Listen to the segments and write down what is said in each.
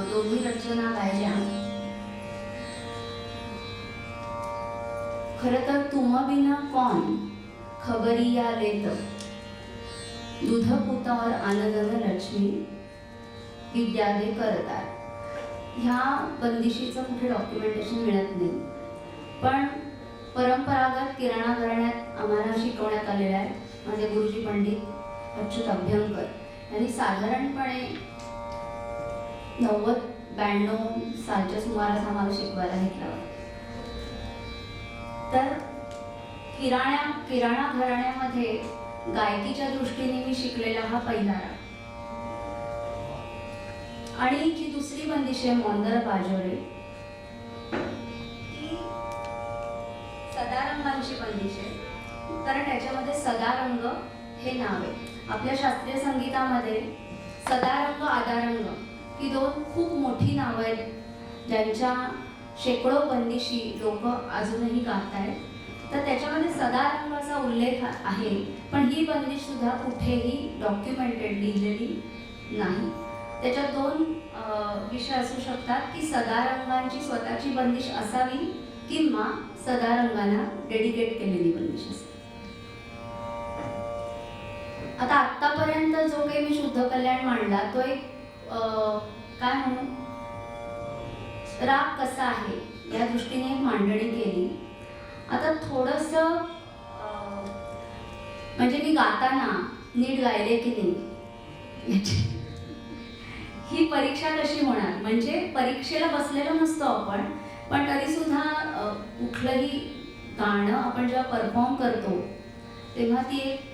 दोन्ही रचना गायल्या. खरं तर तुम बिना कौन खबरिया लेत, दूध पुतावर आनंदन लक्ष्मी विद्या दे करतात. ह्या बंदिशीचं कुठे डॉक्युमेंटेशन मिळत नाही, पण परंपरागत किराणा घराण्यात आम्हाला शिकवण्यात आलेलं आहे. माझे गुरुजी पंडित अच्युत अभ्यंकर यांनी साधारणपणे 90-92 सालच्या सुमारास आम्हाला शिकवायला घेतलं. तर किराणा घराण्यामध्ये गायकीच्या दृष्टीने मी शिकलेला हा पहिला राग. आणि जी दुसरी बंदिशी आहे मौंदर बाजोरे, ती सदारंगांची बंदिश आहे. कारण त्याच्यामध्ये सदारंग हे नाव आहे. आपल्या शास्त्रीय संगीतामध्ये सदारंग आदारंग ही दोन खूप मोठी नावं आहेत, ज्यांच्या शेकडो बंदिशी लोक अजूनही गात आहेत. तर त्याच्यामध्ये सदारंगाचा उल्लेख आहे, पण ही बंदिश सुद्धा कुठेही डॉक्युमेंटेड लिहिलेली नाही. त्याच्यात दोन विषय असू शकतात की सदारंगांची स्वतःची बंदिश असावी किंवा सदारंगांना डेडिकेट केलेली बंदिश असावी. आता आतापर्यंत जो काही मी शुद्ध कल्याण मांडला तो एक काय म्हणू, राग कसा आहे या दृष्टीने एक मांडणी केली. आता थोडंसं म्हणजे मी गाताना नीट गायले की नाही ही परीक्षा कशी होणार. म्हणजे परीक्षेला बसलेलो नसतो आपण, पण तरी सुद्धा कुठलंही गाणं आपण जेव्हा परफॉर्म करतो तेव्हा ती एक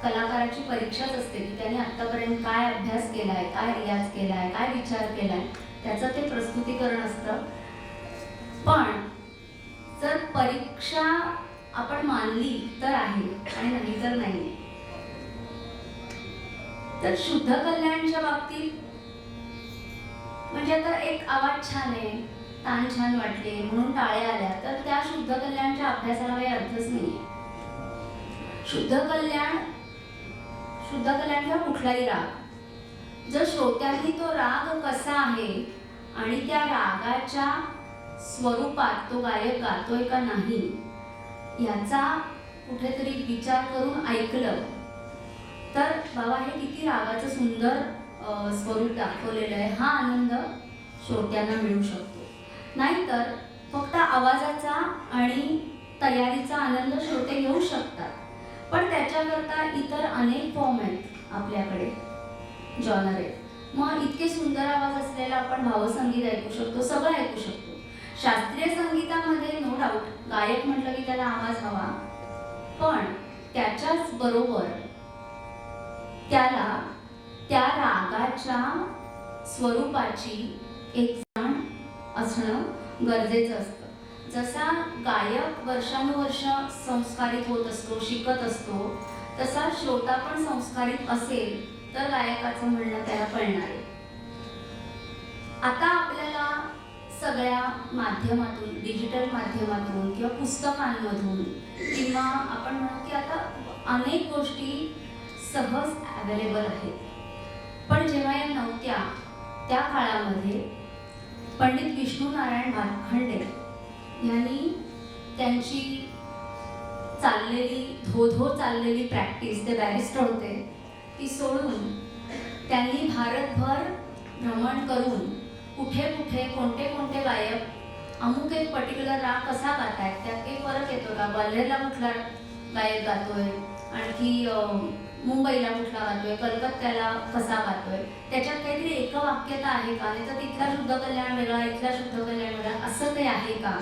कलाकाराची परीक्षाच असते की त्याने आतापर्यंत काय अभ्यास केलाय, काय रियाज केलाय, काय विचार केलाय, त्याचं ते प्रस्तुतीकरण असतं. पण जर परीक्षा आपण मानली तर आहे आणि नाही तर नाही. तर शुद्ध कल्याणच्या बाबतीत म्हणजे आता एक आवाज छान आहे, तान छान वाटले म्हणून टाळ्या आल्या, तर त्या शुद्ध कल्याणच्या अभ्यासाला काही अर्थच नाहीये. शुद्ध कल्याण किंवा कुठलाही राग, जर श्रोत्यांनी तो राग कसा आहे आणि त्या रागाच्या स्वरूपात तो गायक गातोय का नाही याचा कुठेतरी विचार करून ऐकलं तर बाबा हे किती रागाचं सुंदर स्वरूप दाखवलेलं आहे हा आनंद श्रोत्यांना मिळू शकतो. नाहीतर फक्त आवाजाचा आणि तयारीचा आनंद श्रोते घेऊ शकतात, पण त्याच्याकरता इतर अनेक फॉर्म आहेत आपल्याकडे, जॉनर आहेत. मग इतके सुंदर आवाज असलेला आपण भावसंगीत ऐकू शकतो, सगळं ऐकू शकतो. शास्त्रीय संगीतामध्ये नो डाऊट गायक म्हटलं की त्याला आवाज हवा, पण त्याच्याच बरोबर त्याला त्या रागाच्या स्वरूपाची एक जाण असणं गरजेचं असतं. जसा गायक वर्षानुवर्ष संस्कारित होत असतो, शिकत असतो, तसा श्रोता पण संस्कारित असेल तर गायकाचं म्हणणं त्याला कळणार आहे. आता आपल्याला सगळ्या माध्यमातून, डिजिटल माध्यमातून किंवा पुस्तकांमधून किंवा आपण म्हणू की आता अनेक गोष्टी सहज अवेलेबल आहेत. पण जेव्हा या नव्हत्या त्या काळामध्ये पंडित विष्णू नारायण भातखंडे यांनी त्यांची चाललेली प्रॅक्टिस, ते बॅरिस्टर होते, ती सोडून त्यांनी भारतभर भ्रमण करून कुठे कुठे कोणते गायक अमुक एक पर्टिक्युलर राग कसा गातायत, त्यात काही फरक येतो का, ग्वाल्हेरला कुठला गायक गातोय, आणखी मुंबईला कुठला गातोय, कलकत्त्याला कसा गातोय, त्याच्यात काहीतरी एकवाक्यता आहे का, नाही तर तिथला शुद्ध कल्याण वेगळा, इथला शुद्ध कल्याण वेगळा, असं काही आहे का.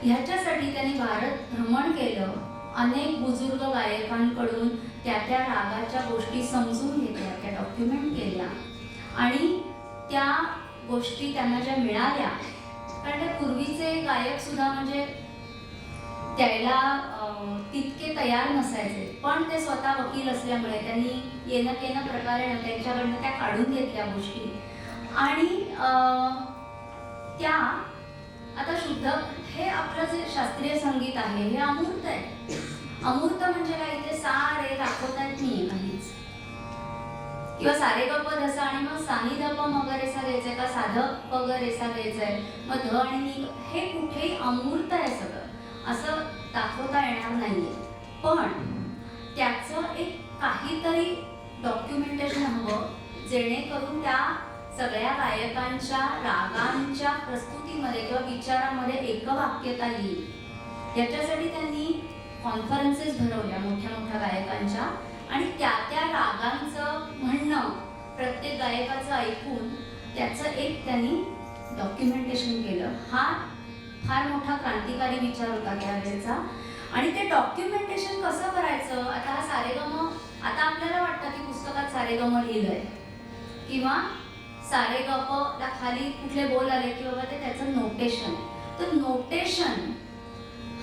ह्याच्यासाठी त्यांनी भारत भ्रमण केलं. अनेक बुजुर्ग गायकांकडून त्या रागाच्या गोष्टी समजून घेतल्या, त्या डॉक्युमेंट केल्या आणि त्या गोष्टी त्यांना ज्या मिळाल्या, कारण ते पूर्वीचे गायक सुद्धा म्हणजे त्याला तितके तयार नसायचे, पण ते स्वतः वकील असल्यामुळे त्यांनी येणं प्रकारे त्यांच्याकडनं त्या काढून घेतल्या गोष्टी. आणि त्या आता शुद्ध हे आपलं जे शास्त्रीय संगीत आहे हे अमूर्त आहे. अमूर्त म्हणजे काय, इथे सारे दाखवता येत नाही काहीच. किंवा सारे गप धसा आणि मग सानी ध प मग रेसा घ्यायचंय का साधं प ग रेसा घ्यायचंय, मग ध आणि नी, हे कुठेही अमूर्त आहे सगळं, असं दाखवता येणार नाहीये. पण त्याचं एक काहीतरी डॉक्युमेंटेशन हवं, जेणेकरून त्या सगळ्या गायकांच्या रागांच्या प्रस्तुतीमध्ये किंवा विचारामध्ये एकवाक्यता येईल. याच्यासाठी त्यांनी कॉन्फरन्सेस भरवल्या मोठ्या मोठ्या गायकांच्या, आणि त्या त्या रागांचं म्हणणं प्रत्येक गायकाचं ऐकून त्याचं एक त्यांनी डॉक्युमेंटेशन केलं. हा फार मोठा क्रांतिकारी विचार होता त्यावेळेचा. आणि ते डॉक्युमेंटेशन कसं करायचं, आता हा सारेगम, आता आपल्याला वाटतं की पुस्तकात सारेगम लिहिलंय किंवा सारेगपला खाली कुठले बोल आले की बाबा ते त्याचं नोटेशन. तर नोटेशन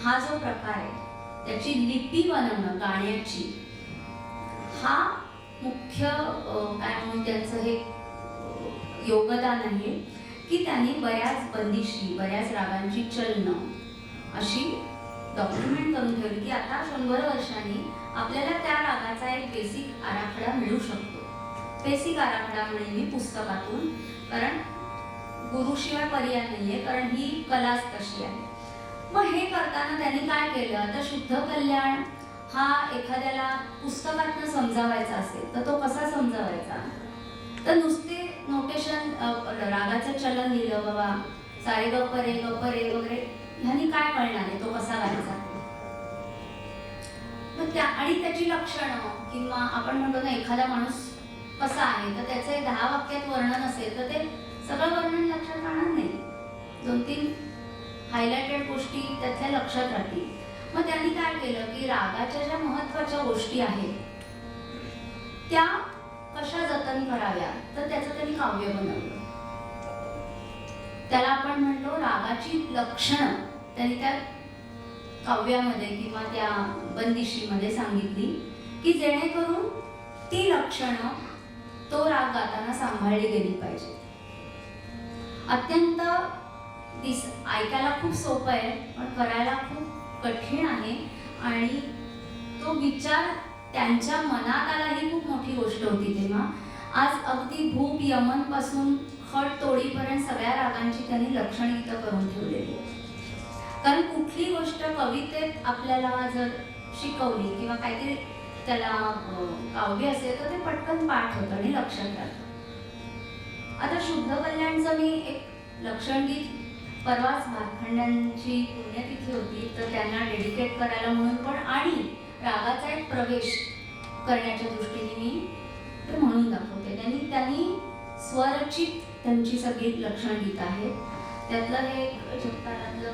हा जो प्रकार आहे, त्याची लिपी बनवणं गाण्याची, हा मुख्य काय म्हणून त्यांचं हे योगदान आहे की त्यांनी बऱ्याच बंदिशी, बऱ्याच रागांची चलनं अशी डॉक्युमेंट करून ठेवली की आता 100 वर्षांनी आपल्याला त्या रागाचा एक बेसिक आराखडा मिळू शकतो. बेसिक आराखडा म्हणेन मी पुस्तकातून, कारण गुरुशिवाय पर्याय नाहीये, कारण ही कलाच तशी आहे. मग हे करताना त्यांनी काय केलं, आता शुद्ध कल्याण हा एखाद्याला पुस्तकातनं समजावायचा असेल तर तो कसा समजावायचा, तर नुसते नोटेशन रागाचं चलन लिहिलं बाबा सारे गप रे वगैरे, ह्यानी काय कळणार आहे तो कसा गायचा. मग त्या आणि त्याची लक्षणं, किंवा आपण म्हणतो ना एखादा माणूस कसा आहे तर त्याचे 10 वाक्यात वर्णन असेल तर ते सगळं वर्णन लक्षात राहणार नाही, 2-3 हायलाइटेड गोष्टी त्यातल्या लक्षात राहतील. मग त्यांनी काय केलं की रागाच्या ज्या महत्त्वाच्या गोष्टी आहेत त्या कशा जतन कराव्या, तर त्याचं त्यांनी काव्य बनवलं. त्याला आपण म्हणतो रागाची लक्षणं त्यांनी त्या काव्यामध्ये किंवा त्या बंदिशीमध्ये सांगितली की जेणेकरून ती लक्षणं तो राग गाताना सांभाळली गेली पाहिजे. अत्यंत ऐकायला खूप सोपं आहे पण करायला खूप कठीण आहे, आणि तो विचार त्यांच्या मनात आला ही खूप मोठी गोष्ट होती तेव्हा. आज अगदी भूप यमन पासून खट तोडीपर्यंत सगळ्या रागांची त्यांनी लक्षणं इथं करून ठेवलेली आहे. कारण कुठली गोष्ट कवितेत आपल्याला जर शिकवली किंवा काहीतरी त्याला काव्य असेल तर ते पटकन पाठ होतं आणि लक्षात राहतं. आता शुद्ध कल्याणचं मी एक लक्षणगीत, परवाच भातखंड्यांची पुण्यतिथी होती तर त्यांना डेडिकेट करायला म्हणून पण, आणि रागाचा एक प्रवेश करण्याच्या दृष्टीने मी ते म्हणून दाखवते. त्यांनी स्वरचित त्यांची सगळी लक्षणगीत आहेत. त्यातलं हे एक जगतारातलं